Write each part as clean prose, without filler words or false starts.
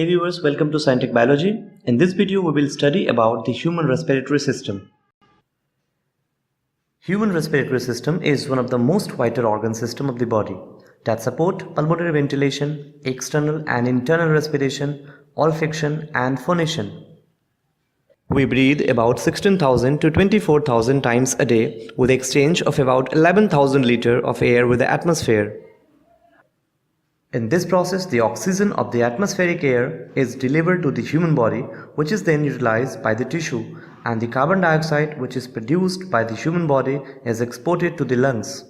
Hey viewers, welcome to Scientific Biology. In this video, we will study about the human respiratory system. Human respiratory system is one of the most vital organ system of the body that support pulmonary ventilation, external and internal respiration, olfaction and phonation. We breathe about 16,000 to 24,000 times a day with exchange of about 11,000 liters of air with the atmosphere. In this process, the oxygen of the atmospheric air is delivered to the human body, which is then utilized by the tissue, and the carbon dioxide which is produced by the human body is exported to the lungs.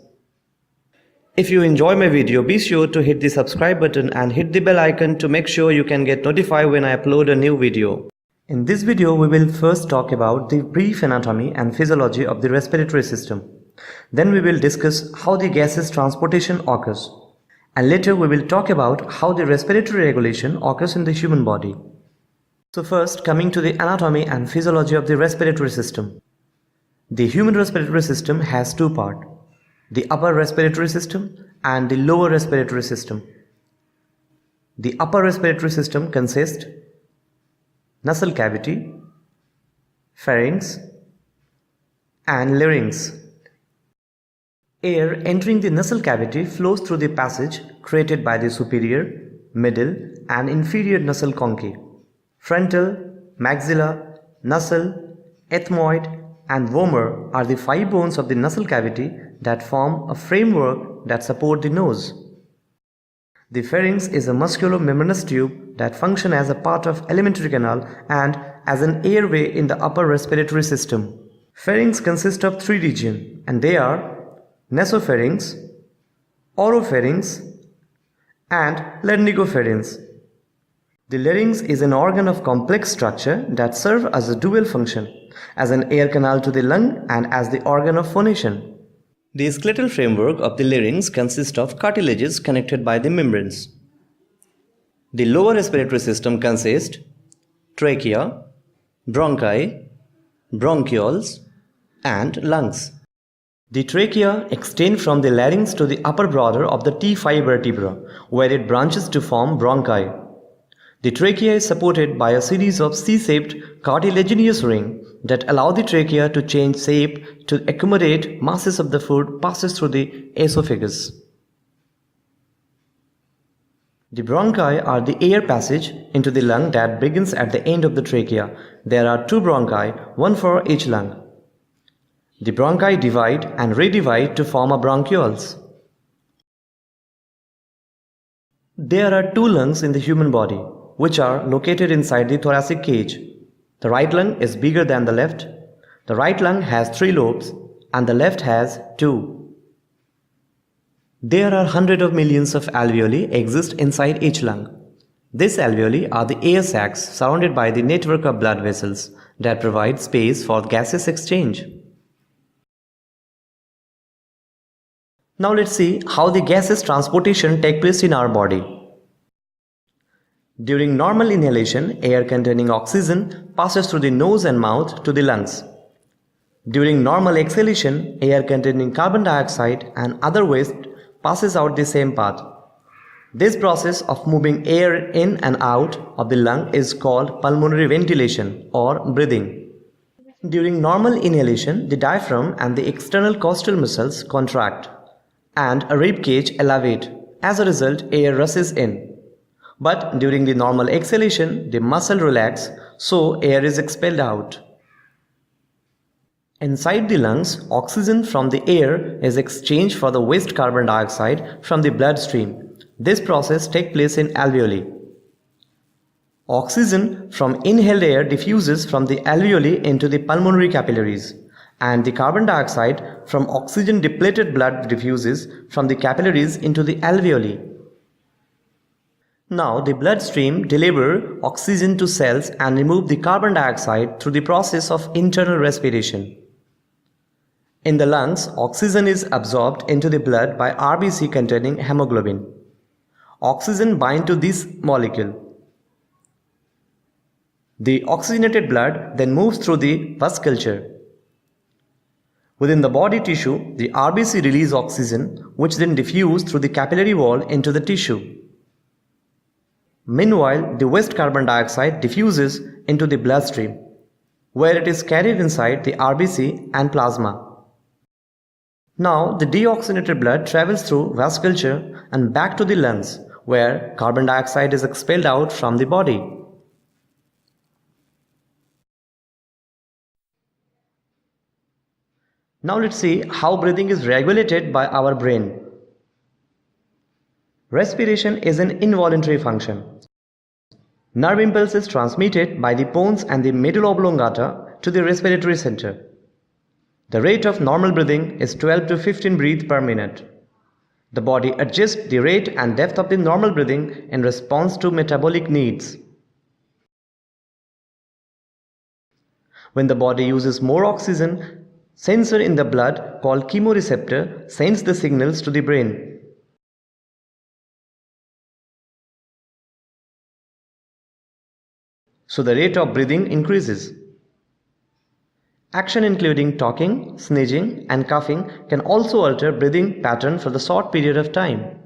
If you enjoy my video, be sure to hit the subscribe button and hit the bell icon to make sure you can get notified when I upload a new video. In this video, we will first talk about the brief anatomy and physiology of the respiratory system. Then we will discuss how the gases transportation occurs. And later we will talk about how the respiratory regulation occurs in the human body. So first, coming to the anatomy and physiology of the respiratory system. The human respiratory system has two parts, the upper respiratory system and the lower respiratory system. The upper respiratory system consists nasal cavity, pharynx and larynx. Air entering the nasal cavity flows through the passage created by the superior, middle and inferior nasal conchae. Frontal, maxilla, nasal, ethmoid and vomer are the 5 bones of the nasal cavity that form a framework that support the nose. The pharynx is a musculo-membranous tube that functions as a part of alimentary canal and as an airway in the upper respiratory system. Pharynx consists of 3 regions, and they are nasopharynx, oropharynx and laryngopharynx. The larynx is an organ of complex structure that serves as a dual function, as an air canal to the lung and as the organ of phonation. The skeletal framework of the larynx consists of cartilages connected by the membranes. The lower respiratory system consists trachea, bronchi, bronchioles and lungs. The trachea extends from the larynx to the upper border of the T5 vertebra, where it branches to form bronchi. The trachea is supported by a series of C-shaped cartilaginous rings that allow the trachea to change shape to accommodate masses of the food passes through the esophagus. The bronchi are the air passage into the lung that begins at the end of the trachea. There are 2 bronchi, one for each lung. The bronchi divide and redivide to form a bronchioles. There are 2 lungs in the human body, which are located inside the thoracic cage. The right lung is bigger than the left. The right lung has 3 lobes and the left has 2. There are hundreds of millions of alveoli exist inside each lung. These alveoli are the air sacs surrounded by the network of blood vessels that provide space for gaseous exchange. Now let's see how the gases transportation take place in our body. During normal inhalation, air containing oxygen passes through the nose and mouth to the lungs. During normal exhalation, air containing carbon dioxide and other waste passes out the same path. This process of moving air in and out of the lung is called pulmonary ventilation or breathing. During normal inhalation, the diaphragm and the external costal muscles contract and a rib cage elevate. As a result, air rushes in. But during the normal exhalation, the muscle relax, so air is expelled out. Inside the lungs, oxygen from the air is exchanged for the waste carbon dioxide from the bloodstream. This process takes place in alveoli. Oxygen from inhaled air diffuses from the alveoli into the pulmonary capillaries, and the carbon dioxide from oxygen-depleted blood diffuses from the capillaries into the alveoli. Now the bloodstream delivers oxygen to cells and removes the carbon dioxide through the process of internal respiration. In the lungs, oxygen is absorbed into the blood by RBC containing hemoglobin. Oxygen binds to this molecule. The oxygenated blood then moves through the vasculature. Within the body tissue, the RBC release oxygen, which then diffuses through the capillary wall into the tissue. Meanwhile, the waste carbon dioxide diffuses into the bloodstream, where it is carried inside the RBC and plasma. Now, the deoxygenated blood travels through vasculature and back to the lungs, where carbon dioxide is expelled out from the body. Now let's see how breathing is regulated by our brain. Respiration is an involuntary function. Nerve impulse is transmitted by the pons and the medulla oblongata to the respiratory center. The rate of normal breathing is 12 to 15 breaths per minute. The body adjusts the rate and depth of the normal breathing in response to metabolic needs. When the body uses more oxygen, sensor in the blood called chemoreceptor sends the signals to the brain. So the rate of breathing increases. Action including talking, sneezing and coughing can also alter breathing pattern for the short period of time.